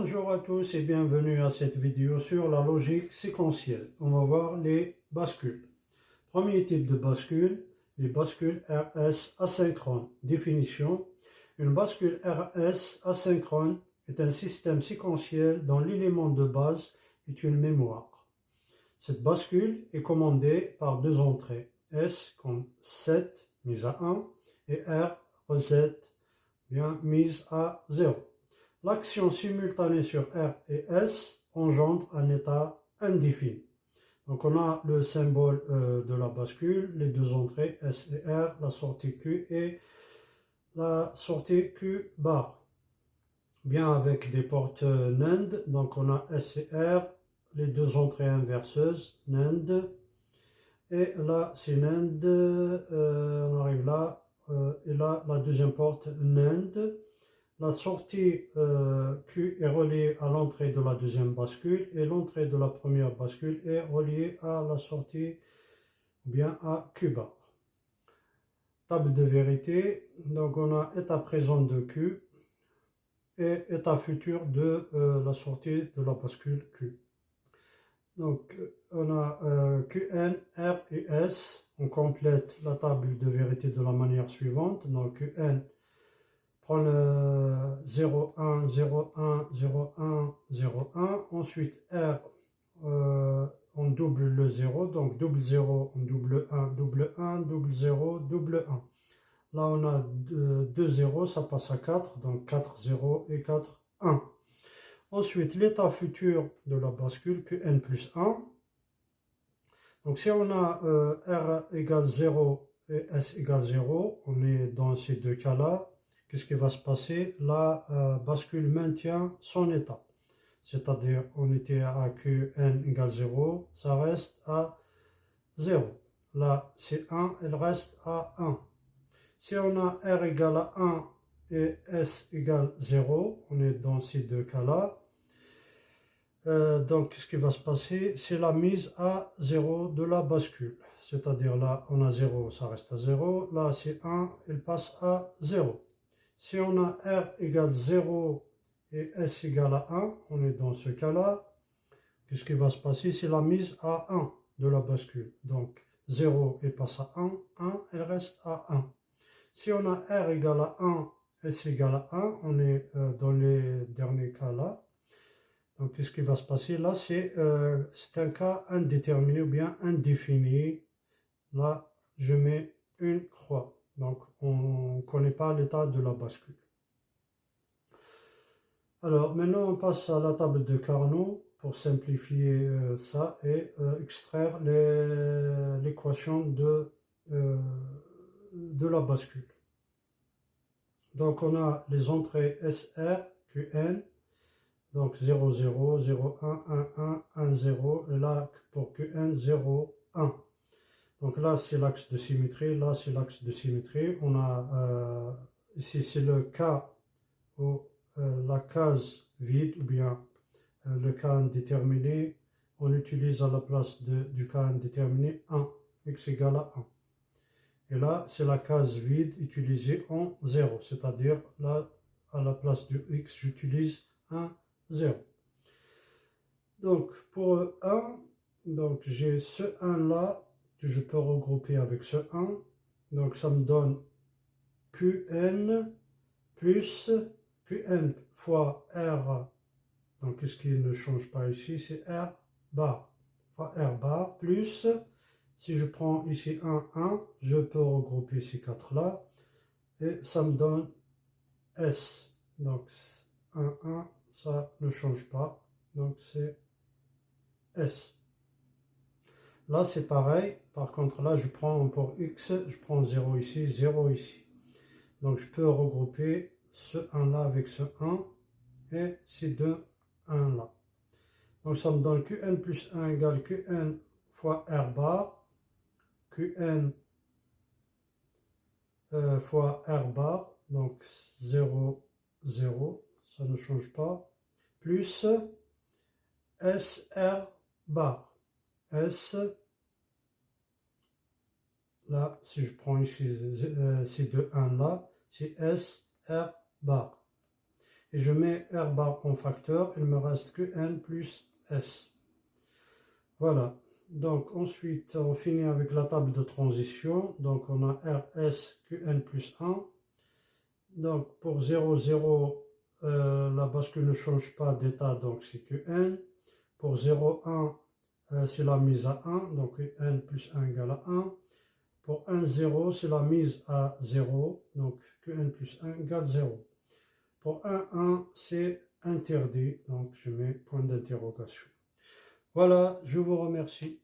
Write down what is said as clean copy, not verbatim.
Bonjour à tous et bienvenue à cette vidéo sur la logique séquentielle. On va voir les bascules. Premier type de bascule, les bascules RS asynchrones. Définition: une bascule RS asynchrone est un système séquentiel dont l'élément de base est une mémoire. Cette bascule est commandée par deux entrées, S comme set mise à 1 et R reset bien mise à 0. L'action simultanée sur R et S engendre un état indéfini. Donc on a le symbole de la bascule, les deux entrées S et R, la sortie Q et la sortie Q bar. Bien avec des portes NAND, donc on a S et R, les deux entrées inverseuses, NAND, et là c'est NAND, on arrive là, et là la deuxième porte NAND. La sortie Q est reliée à l'entrée de la deuxième bascule et l'entrée de la première bascule est reliée à la sortie, bien à Q bar. Table de vérité, donc on a état présent de Q et état futur de la sortie de la bascule Q. Donc on a Qn, R et S. On complète la table de vérité de la manière suivante. Donc Qn prend le 0, 1, 0, 1, 0, 1, 0, 1. Ensuite, R, on double le 0. Donc, double 0, on double 1, double 1, double 0, double 1. Là, on a 2 0, ça passe à 4. Donc, 4, 0 et 4, 1. Ensuite, l'état futur de la bascule, Qn plus 1. Donc, si on a R égale 0 et S égale 0, on est dans ces deux cas-là. Qu'est-ce qui va se passer? La bascule maintient son état. C'est-à-dire, on était à Qn égale 0, ça reste à 0. Là, c'est 1, elle reste à 1. Si on a R égale à 1 et S égale 0, on est dans ces deux cas-là. Donc, qu'est-ce qui va se passer? C'est la mise à 0 de la bascule. C'est-à-dire, là, on a 0, ça reste à 0. Là, c'est 1, elle passe à 0. Si on a R égale 0 et S égale à 1, on est dans ce cas-là. Qu'est-ce qui va se passer? C'est la mise à 1 de la bascule. Donc 0 elle passe à 1, 1 elle reste à 1. Si on a R égale à 1, S égale à 1, on est dans les derniers cas-là. Donc qu'est-ce qui va se passer? Là, c'est un cas indéterminé ou bien indéfini. Là, je mets une croix. Donc, on ne connaît pas l'état de la bascule. Alors, maintenant, on passe à la table de Carnot pour simplifier ça et extraire l'équation de la bascule. Donc, on a les entrées SR, Qn, donc 0, 0, 0, 1, 1, 1, 1, 0, et là, pour Qn, 0, 1. Donc là, c'est l'axe de symétrie, là, c'est l'axe de symétrie. On a, ici, c'est le cas où la case vide, ou bien le cas indéterminé, on utilise à la place du cas indéterminé 1, x égale à 1. Et là, c'est la case vide utilisée en 0, c'est-à-dire là, à la place du x, j'utilise 1, 0. Donc, pour 1, donc j'ai ce 1 là, que je peux regrouper avec ce 1. Donc, ça me donne Qn plus Qn fois R. Donc, qu'est-ce qui ne change pas ici? C'est R bar. Fois R bar plus, si je prends ici 1, 1, je peux regrouper ces 4 là. Et ça me donne S. Donc, 1, 1, ça ne change pas. Donc, c'est S. Là, c'est pareil. Par contre, là, je prends pour X, je prends 0 ici, 0 ici. Donc, je peux regrouper ce 1 là avec ce 1 et ces deux 1 là. Donc, ça me donne Qn plus 1 égale Qn fois R bar. Qn fois R bar. Donc, 0, 0. Ça ne change pas. Plus SR bar. S. Là, si je prends ici ces deux 1 là, c'est S, R bar. et je mets R bar en facteur, il me reste Qn plus S. Voilà, donc ensuite on finit avec la table de transition, donc on a RS Qn plus 1, donc pour 0, 0, la bascule ne change pas d'état, donc c'est Qn, pour 0, 1, c'est la mise à 1, donc Qn plus 1 égale à 1, pour 1, 0, c'est la mise à 0, donc Qn plus 1 égale 0. Pour 1, 1, c'est interdit, donc je mets point d'interrogation. Voilà, je vous remercie.